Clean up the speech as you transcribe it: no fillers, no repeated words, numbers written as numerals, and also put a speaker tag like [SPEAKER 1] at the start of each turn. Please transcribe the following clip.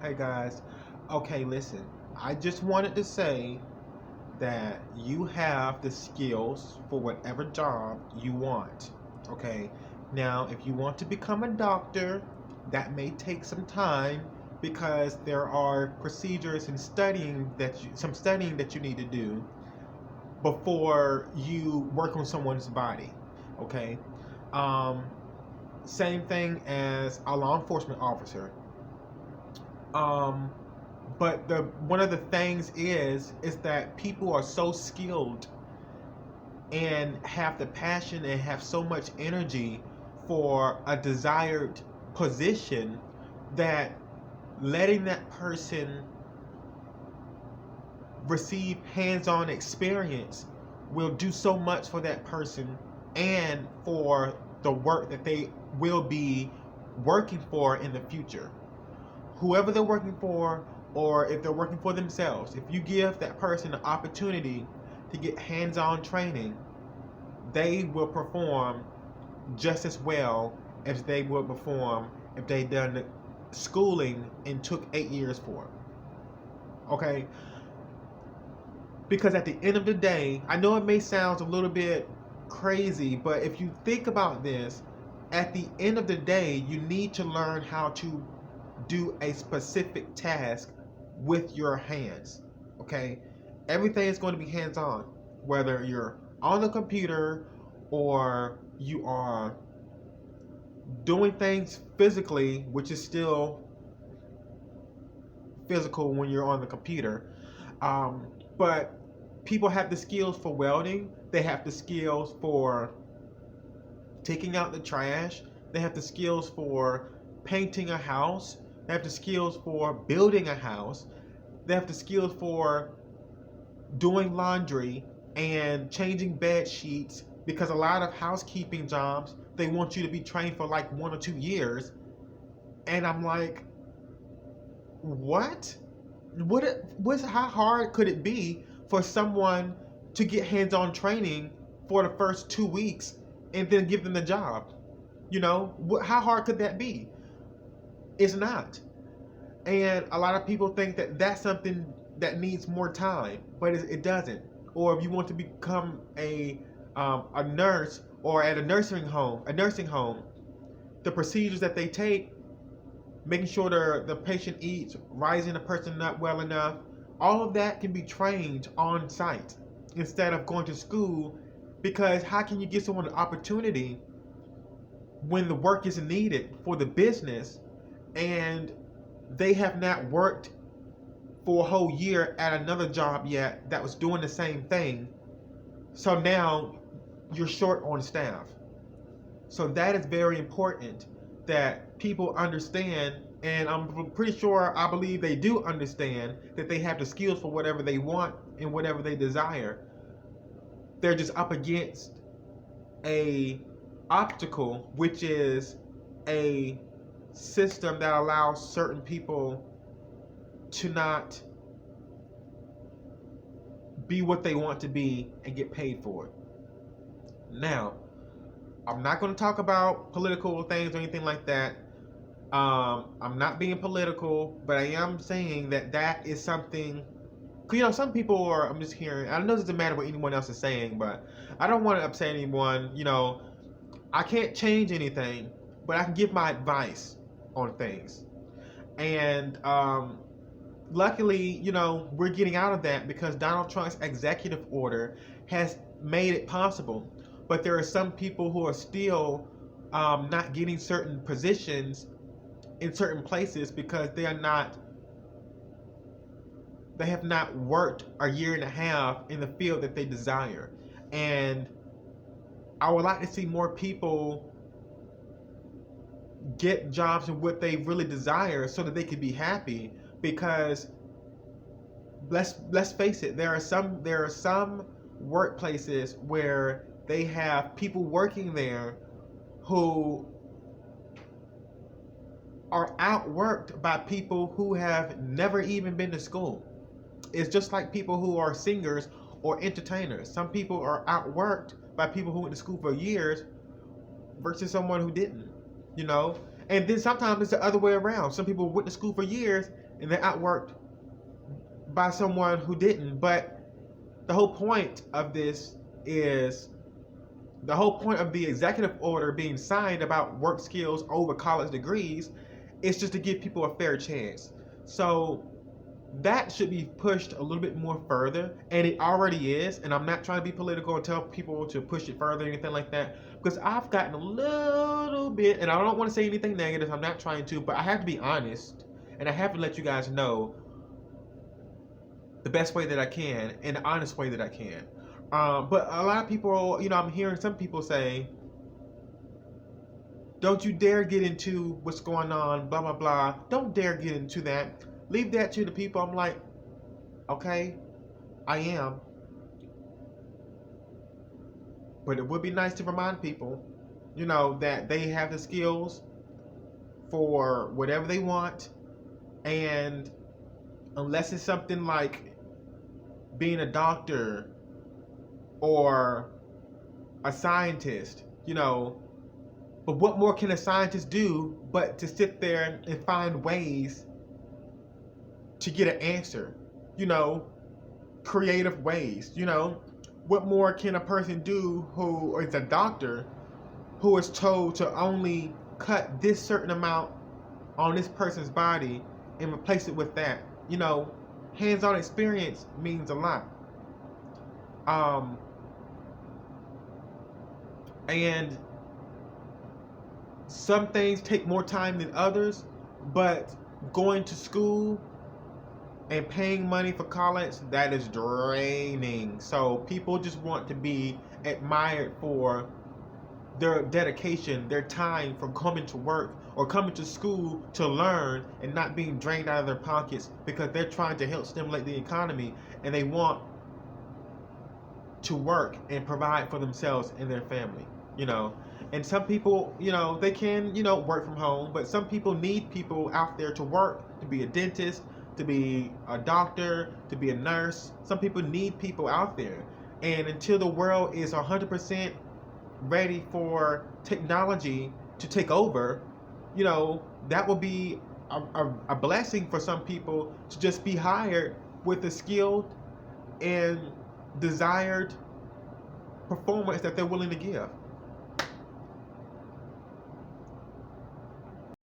[SPEAKER 1] Hey guys. Okay, listen. I just wanted to say that you have the skills for whatever job you want. Okay. Now, if you want to become a doctor, that may take some time because there are procedures and some studying that you need to do before you work on someone's body. Okay. Um, Same thing as a law enforcement officer. Um, but the one of the things is that people are so skilled and have the passion and have so much energy for a desired position that letting that person receive hands-on experience will do so much for that person and for the work that they will be working for in the future. Whoever they're working for, or if they're working for themselves, if you give that person the opportunity to get hands-on training, they will perform just as well as they would perform if they'd done the schooling and took 8 years for it. Okay? Because at the end of the day, I know it may sound a little bit crazy, but if you think about this, at the end of the day, you need to learn how to do a specific task with your hands. Okay? Everything is going to be hands on, whether you're on the computer or you are doing things physically, which is still physical when you're on the computer. But people have the skills for welding, they have the skills for taking out the trash, they have the skills for painting a house, they have the skills for building a house, they have the skills for doing laundry and changing bed sheets because a lot of housekeeping jobs they want you to be trained for like 1 or 2 years, and I'm like, what? How hard could it be for someone to get hands-on training for the first 2 weeks and then give them the job? How hard could that be? It's not. And a lot of people think that that's something that needs more time, but it doesn't. Or if you want to become a nurse or at a nursing home, the procedures that they take, making sure the patient eats, rising the person up well enough, all of that can be trained on site instead of going to school. Because how can you give someone an opportunity when the work is needed for the business and they have not worked for a whole year at another job yet that was doing the same thing? So now you're short on staff. So that is very important that people understand, and I'm pretty sure I believe they do understand that they have the skills for whatever they want and whatever they desire. They're just up against a obstacle, which is a system that allows certain people to not be what they want to be and get paid for it. Now, I'm not going to talk about political things or anything like that. I'm not being political, but I am saying that that is something. Some people are. I'm just hearing. I know it doesn't matter what anyone else is saying, but I don't want to upset anyone. I can't change anything, but I can give my advice on things. And luckily, we're getting out of that because Donald Trump's executive order has made it possible. But there are some people who are still not getting certain positions in certain places because they have not worked a year and a half in the field that they desire. And I would like to see more people get jobs in what they really desire so that they can be happy. Because let's face it, there are some workplaces where they have people working there who are outworked by people who have never even been to school. It's just like people who are singers or entertainers. Some people are outworked by people who went to school for years versus someone who didn't, you know? And then sometimes it's the other way around. Some people went to school for years and they're outworked by someone who didn't. But the whole point of this is the whole point of the executive order being signed about work skills over college degrees is just to give people a fair chance. So that should be pushed a little bit more further, and it already is. And I'm not trying to be political and tell people to push it further or anything like that, because I've gotten a little bit, and I don't want to say anything negative. I'm not trying to, but I have to be honest, and I have to let you guys know the best way that I can and the honest way that I can. But a lot of people, I'm hearing some people say, don't you dare get into what's going on, blah, blah, blah. Don't dare get into that. Leave that to the people. I'm like, okay, I am. But it would be nice to remind people, that they have the skills for whatever they want. And unless it's something like being a doctor or a scientist, but what more can a scientist do but to sit there and find ways to get an answer, creative ways, what more can a person do who is a doctor who is told to only cut this certain amount on this person's body and replace it with that? Hands-on experience means a lot. And some things take more time than others, but going to school and paying money for college, that is draining. So people just want to be admired for their dedication, their time from coming to work or coming to school to learn and not being drained out of their pockets because they're trying to help stimulate the economy and they want to work and provide for themselves and their family, And some people, they can, work from home, but some people need people out there to work, to be a dentist, to be a doctor, to be a nurse. Some people need people out there. And until the world is 100% ready for technology to take over, that will be a blessing for some people to just be hired with the skilled and desired performance that they're willing to give.